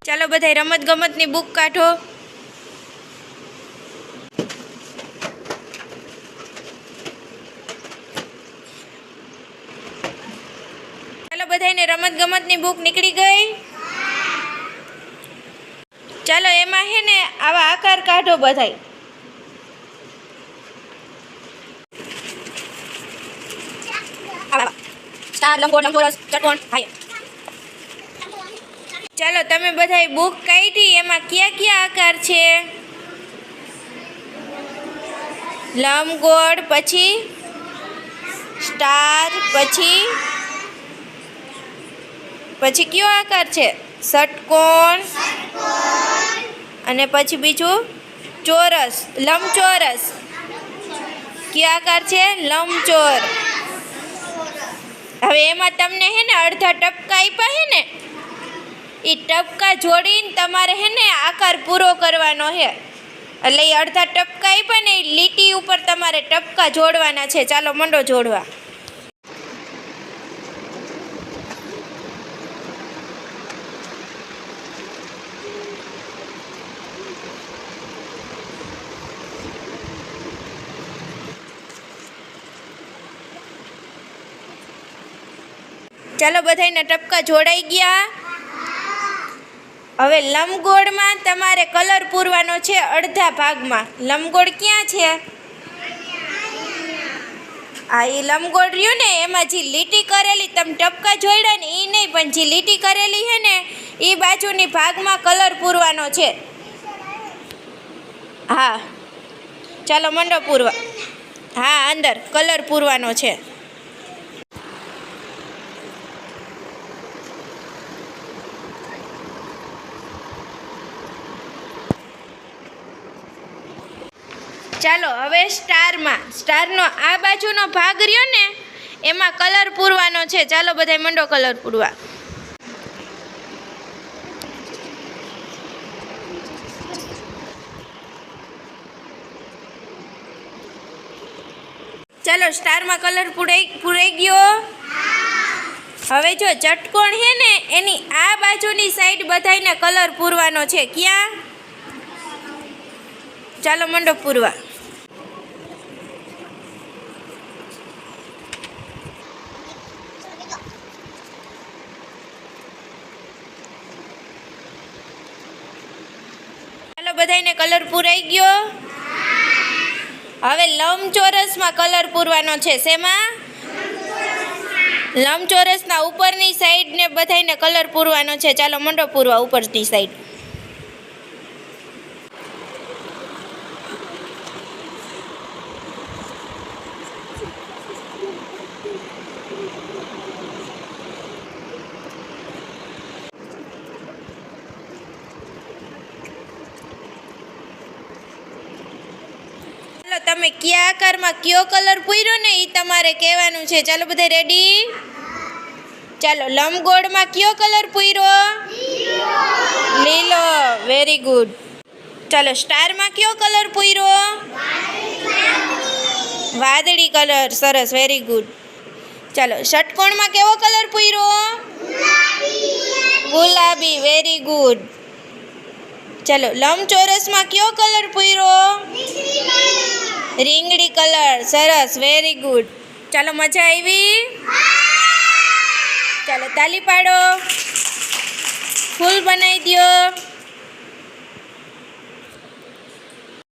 ચાલો બધા રમત ગમતની બુક કાઢો. ચાલો બધાને રમત ગમતની બુક નીકળી ગઈ. ચાલો એમાં હે ને આવા આકાર કાઢો બધાય. સ્ટાર, લંબગોળ, લંબચોરસ, ષટકોણ. ચાલો તમે બધાય બુક કાઢી, એમાં કયા કયા આકાર છે? લંબગોળ, પછી સ્ટાર, પછી કયો આકાર છે? ષટકોણ, અને પછી બીજું ચોરસ, લંબચોરસ. કયો આકાર છે? લંબચોર. હવે એમાં તમને હે ને અડધા ટપકા આપ્યા હે ને, એ ટપકા જોડીને તમારે હે ને આકાર પૂરો કરવાનો છે. એટલે એ અડધા ટપકા આપ્યા ને, એ લીટી ઉપર તમારે ટપકા જોડવાના છે. ચાલો મંડો જોડવા. ચાલો બધાયના ટપકા જોડાઈ ગયા. હવે લંબગોળમાં તમારે કલર પૂરવાનો છે અડધા ભાગમાં. લંબગોળ ક્યાં છે? આ એ લંબગોળ રહ્યું ને, એમાં જે લીટી કરેલી તમે ટપકા જોડ્યા ને એ નહીં, પણ જે લીટી કરેલી છે ને એ બાજુની ભાગમાં કલર પૂરવાનો છે. હા ચાલો મંડો પૂરવા. હા અંદર કલર પૂરવાનો છે. ચાલો હવે સ્ટારનો આ બાજુનો ભાગ રહ્યો ને એમાં કલર પૂરવાનો છે. ચાલો બધાય મંડો કલર પૂરવા. ચાલો સ્ટારમાં કલર પૂરાઈ ગયો. હવે જો ષટકોણ છે ને એની આ બાજુની સાઈડ બધાયને કલર પૂરવાનો છે. ક્યાં? ચાલો મંડો પૂરવા. ચાલો બધાયને કલર પૂરાઈ ગયો. હવે લંબચોરસમાં કલર પૂરવાનો છે. શેમાં? લંબચોરસના ઉપરની સાઈડને બધાયને કલર પૂરવાનો છે. ચાલો મંડો પૂરવા ઉપરની સાઈડ. તમે કયા આકારમાં કયો કલર પૂર્યો ને એ તમારે કહેવાનું છે. ચાલો બધા રેડી? ચાલો લંબગોળમાં કયો કલર પૂર્યો? લીલો. Very good. ચાલો સ્ટારમાં કયો કલર પૂર્યો? વાદળી કલર. સરસ. Very good. ચાલો ષટકોણમાં કેવો કલર પૂર્યો? ગુલાબી. Very good. ચાલો લંબચોરસમાં કયો કલર પૂર્યો? રીંગણી કલર. સરસ. Very good. ચાલો મજા આવી? ચાલો તાલી પાડો. ફૂલ બનાવી દો.